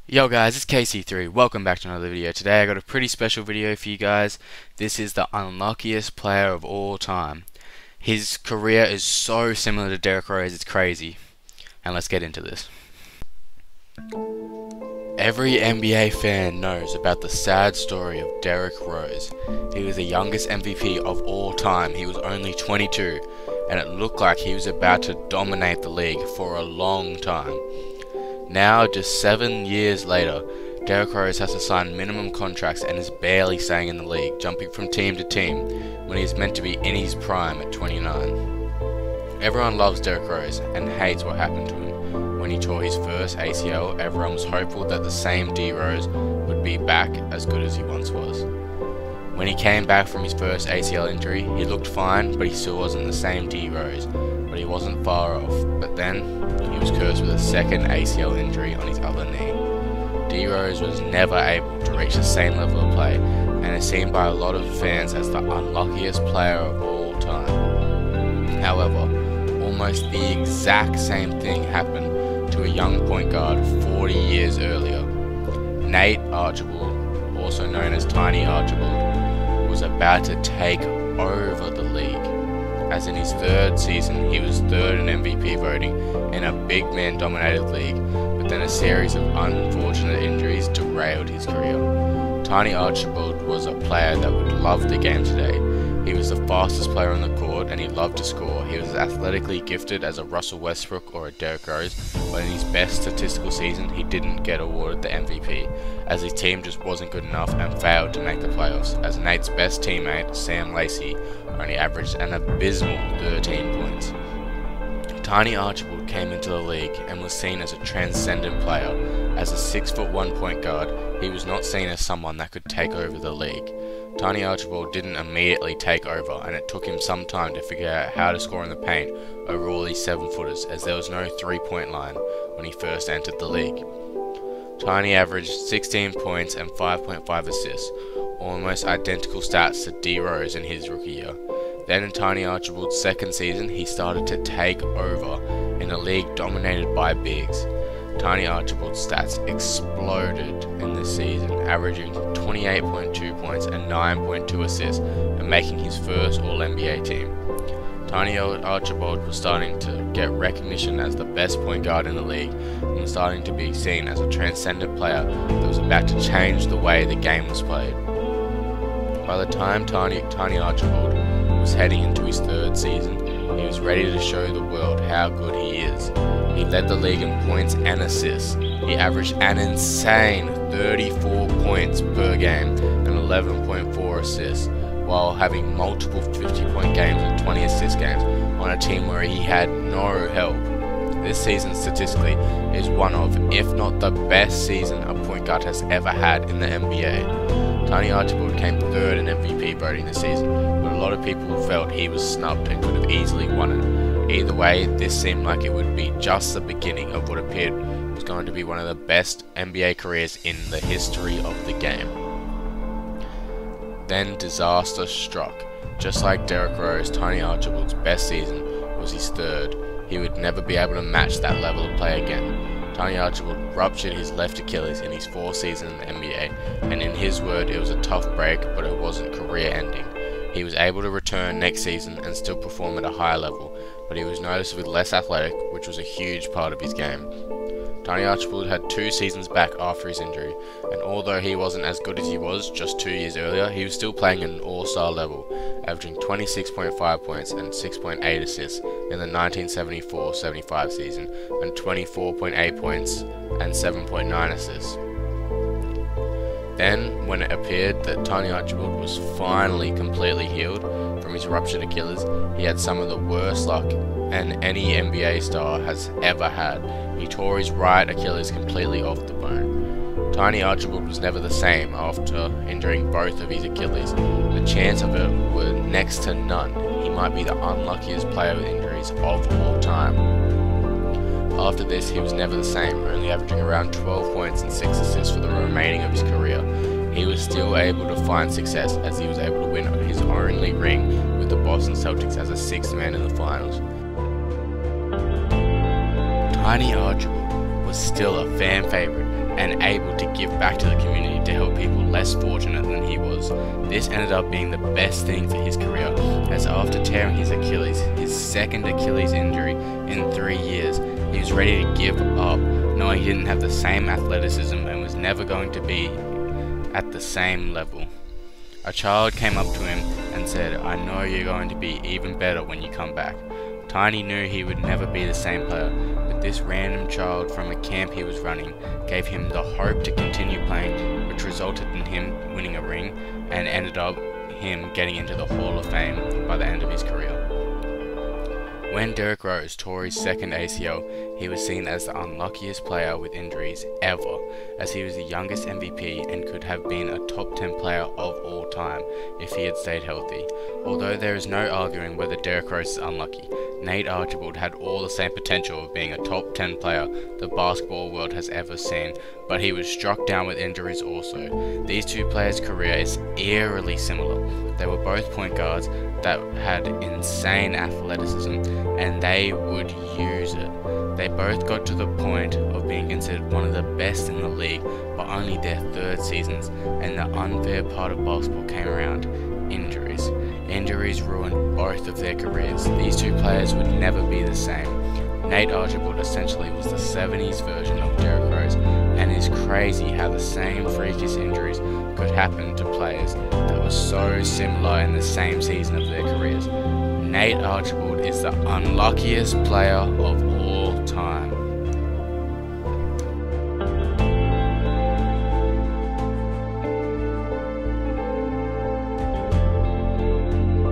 Yo guys, it's KC3. Welcome back to another video. Today I got a pretty special video for you guys. This is the unluckiest player of all time. His career is so similar to Derrick Rose, it's crazy. And let's get into this. Every NBA fan knows about the sad story of Derrick Rose. He was the youngest MVP of all time. He was only 22, and it looked like he was about to dominate the league for a long time. Now, just 7 years later, Derrick Rose has to sign minimum contracts and is barely staying in the league, jumping from team to team when he's meant to be in his prime at 29. Everyone loves Derrick Rose and hates what happened to him. When he tore his first ACL, everyone was hopeful that the same D-Rose would be back as good as he once was. When he came back from his first ACL injury, he looked fine, but he still wasn't the same D-Rose. But he wasn't far off. But then, he was cursed with a second ACL injury on his other knee. D-Rose was never able to reach the same level of play, and is seen by a lot of fans as the unluckiest player of all time. However, almost the exact same thing happened to a young point guard 40 years earlier. Nate Archibald, also known as Tiny Archibald, was about to take over the league. As in his third season, he was third in MVP voting in a big man dominated league, but then a series of unfortunate injuries derailed his career. Tiny Archibald was a player that would love the game today. He was the fastest player on the court and he loved to score. He was as athletically gifted as a Russell Westbrook or a Derrick Rose, but in his best statistical season he didn't get awarded the MVP, as his team just wasn't good enough and failed to make the playoffs, as Nate's best teammate, Sam Lacey, only averaged an abysmal 13 points. Tiny Archibald came into the league and was seen as a transcendent player. As a 6'1" point guard, he was not seen as someone that could take over the league. Tiny Archibald didn't immediately take over, and it took him some time to figure out how to score in the paint over all these 7-footers, as there was no three-point line when he first entered the league. Tiny averaged 16 points and 5.5 assists, almost identical stats to D-Rose in his rookie year. Then in Tiny Archibald's second season, he started to take over in a league dominated by bigs. Tiny Archibald's stats exploded in this season, averaging 28.2 points and 9.2 assists and making his first All-NBA team. Tiny Archibald was starting to get recognition as the best point guard in the league and was starting to be seen as a transcendent player that was about to change the way the game was played. By the time Tiny Archibald was heading into his third season, he was ready to show the world how good he is. He led the league in points and assists. He averaged an insane 34 points per game and 11.4 assists, while having multiple 50-point games and 20 assist games on a team where he had no help. This season statistically is one of, if not the best season a point guard has ever had in the NBA. Tiny Archibald came third in MVP voting this season, but a lot of people felt he was snubbed and could have easily won it. Either way, this seemed like it would be just the beginning of what appeared was going to be one of the best NBA careers in the history of the game. Then disaster struck. Just like Derrick Rose, Tiny Archibald's best season was his third. He would never be able to match that level of play again. Tiny Archibald ruptured his left Achilles in his fourth season in the NBA, and in his word, it was a tough break, but it wasn't career-ending. He was able to return next season and still perform at a high level, but he was noticeably less athletic, which was a huge part of his game. Tiny Archibald had 2 seasons back after his injury, and although he wasn't as good as he was just 2 years earlier, he was still playing at an all-star level, averaging 26.5 points and 6.8 assists in the 1974-75 season, and 24.8 points and 7.9 assists. Then, when it appeared that Tiny Archibald was finally completely healed from his ruptured Achilles, he had some of the worst luck any NBA star has ever had. He tore his right Achilles completely off the bone. Tiny Archibald was never the same after injuring both of his Achilles. The chance of it were next to none. He might be the unluckiest player with injuries of all time. After this, he was never the same, only averaging around 12 points and 6 assists for the remaining of his career. He was still able to find success, as he was able to win his only ring with the Boston Celtics as a 6th man in the finals. Tiny Archibald was still a fan favourite and able to give back to the community to help people less fortunate than he was. This ended up being the best thing for his career, as after tearing his Achilles, his second Achilles injury in 3 years, he was ready to give up, knowing he didn't have the same athleticism and was never going to be at the same level. A child came up to him and said, "I know you're going to be even better when you come back." Tiny knew he would never be the same player, but this random child from a camp he was running gave him the hope to continue playing, which resulted in him winning a ring and ended up him getting into the Hall of Fame by the end of his career. When Derrick Rose tore his second ACL, he was seen as the unluckiest player with injuries ever, as he was the youngest MVP and could have been a top 10 player of all time if he had stayed healthy. Although there is no arguing whether Derrick Rose is unlucky, Nate Archibald had all the same potential of being a top 10 player the basketball world has ever seen, but he was struck down with injuries also. These two players' career is eerily similar. They were both point guards that had insane athleticism, and they would use it. They both got to the point of being considered one of the best in the league by only their third seasons, and the unfair part of basketball came around: injuries. Injuries ruined both of their careers. These two players would never be the same. Nate Archibald essentially was the 70s version of Derrick Rose, and it's crazy how the same freakish injuries could happen to players that were so similar in the same season of their careers. Nate Archibald is the unluckiest player of all time.